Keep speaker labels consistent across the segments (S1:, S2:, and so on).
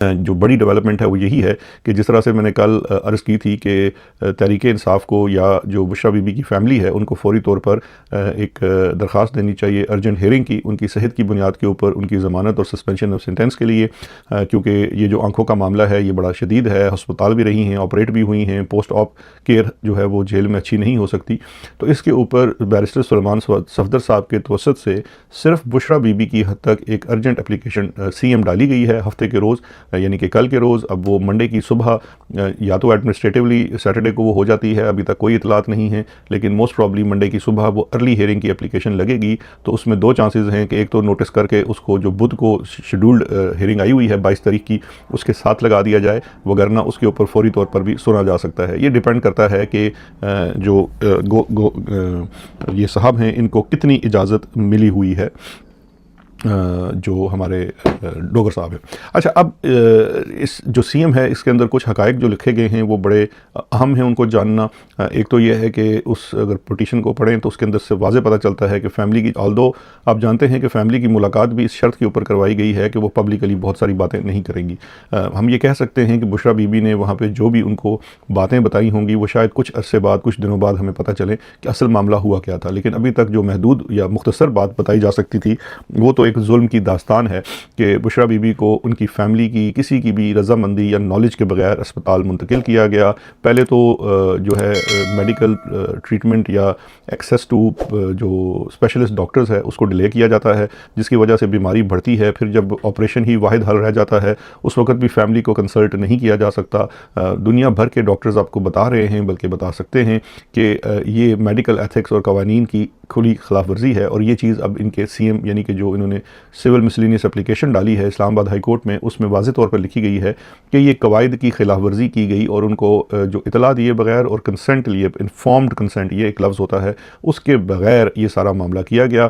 S1: जो बड़ी डेवलपमेंट है वो यही है कि जिस तरह से मैंने कल अर्ज़ की थी कि तहरीक इंसाफ को या जो बुशरा बीबी की फ़ैमिली है उनको फ़ौरी तौर पर एक दरख्वास्त देनी चाहिए अर्जेंट हेयरिंग की, उनकी सेहत की बुनियाद के ऊपर उनकी ज़मानत और सस्पेंशन ऑफ सेंटेंस के लिए, क्योंकि ये जो आंखों का मामला है ये बड़ा शदीद है, अस्पताल भी रही हैं, ऑपरेट भी हुई हैं, पोस्ट ऑप केयर जो है वो जेल में अच्छी नहीं हो सकती। तो इसके ऊपर बैरिस्टर सुलेमान सफदर साहब के तवसत से सिर्फ बुशरा बीबी की हद तक एक अर्जेंट एप्लीकेशन CM डाली गई है हफ्ते के रोज़, यानी कि कल के रोज़। अब वो मंडे की सुबह या तो एडमिनिस्ट्रेटिवली सैटरडे को वो हो जाती है, अभी तक कोई इतलात नहीं है, लेकिन मोस्ट प्रॉब्ली मंडे की सुबह वो अर्ली हेयरिंग की एप्लीकेशन लगेगी। तो उसमें दो चांसेस हैं कि एक तो नोटिस करके उसको जो बुध को शेड्यूल्ड हेयरिंग आई हुई है 22 तारीख की उसके साथ लगा दिया जाए, वगरना उसके ऊपर फौरी तौर पर भी सुना जा सकता है। ये डिपेंड करता है कि ये साहब हैं इनको कितनी इजाज़त मिली हुई है, जो हमारे डोगर साहब हैं। अच्छा, अब इस जो CM है इसके अंदर कुछ हक़ाइक़ जो लिखे गए हैं वो बड़े अहम हैं उनको जानना। एक तो ये है कि उस अगर पिटीशन को पढ़ें तो उसके अंदर से वाज़े पता चलता है कि फ़ैमिली की, ऑल्दो आप जानते हैं कि फ़ैमिली की मुलाकात भी इस शर्त के ऊपर करवाई गई है कि वो पब्लिकली बहुत सारी बातें नहीं करेंगी। हम ये कह सकते हैं कि बुशरा बीबी ने वहाँ पर जो भी उनको बातें बताई होंगी वो शायद कुछ अरसे बाद, कुछ दिनों बाद हमें पता चले कि असल मामला हुआ क्या था, लेकिन अभी तक जो महदूद या मुख्तसर बात बताई जा सकती थी वो तो एक जुल्म की दास्तान है कि बुशरा बीबी को उनकी फ़ैमिली की किसी की भी रज़ामंदी या नॉलेज के बगैर अस्पताल मुंतकिल किया गया। पहले तो जो है मेडिकल ट्रीटमेंट या एक्सेस टू जो स्पेशलिस्ट डॉक्टर्स है उसको डिले किया जाता है, जिसकी वजह से बीमारी बढ़ती है। फिर जब ऑपरेशन ही वाहिद हल रह जाता है उस वक्त भी फ़ैमिली को कंसल्ट नहीं किया जा सकता। दुनिया भर के डॉक्टर्स आपको बता रहे हैं, बल्कि बता सकते हैं कि ये मेडिकल एथिक्स और कवानीन की खुली खिलाफ वर्जी है। और ये चीज़ अब इनके CM यानी कि जो इन्होंने सिविल मिसलिनियस एप्लीकेशन डाली है इस्लामाबाद हाई कोर्ट में, उसमें वाज़े तौर पर लिखी गई है कि ये कवायद की खिलाफ वर्जी की गई और उनको जो इतला दिए बगैर और कंसेंट लिए, इन्फॉर्म्ड कंसेंट ये एक लफ्ज़ होता है, उसके बगैर ये सारा मामला किया गया।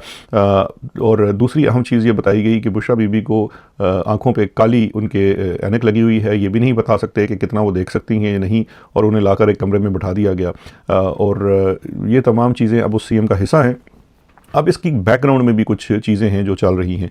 S1: और दूसरी अहम चीज़ ये बताई गई कि बुशरा बीबी को आँखों पे काली उनके ऐनक लगी हुई है, ये भी नहीं बता सकते कि कितना वो देख सकती हैं या नहीं, और उन्हें लाकर एक कमरे में बिठा दिया गया। और ये तमाम चीज़ें अब उस CM का हिस्सा हैं। अब इसकी बैकग्राउंड में भी कुछ चीज़ें हैं जो चल रही हैं।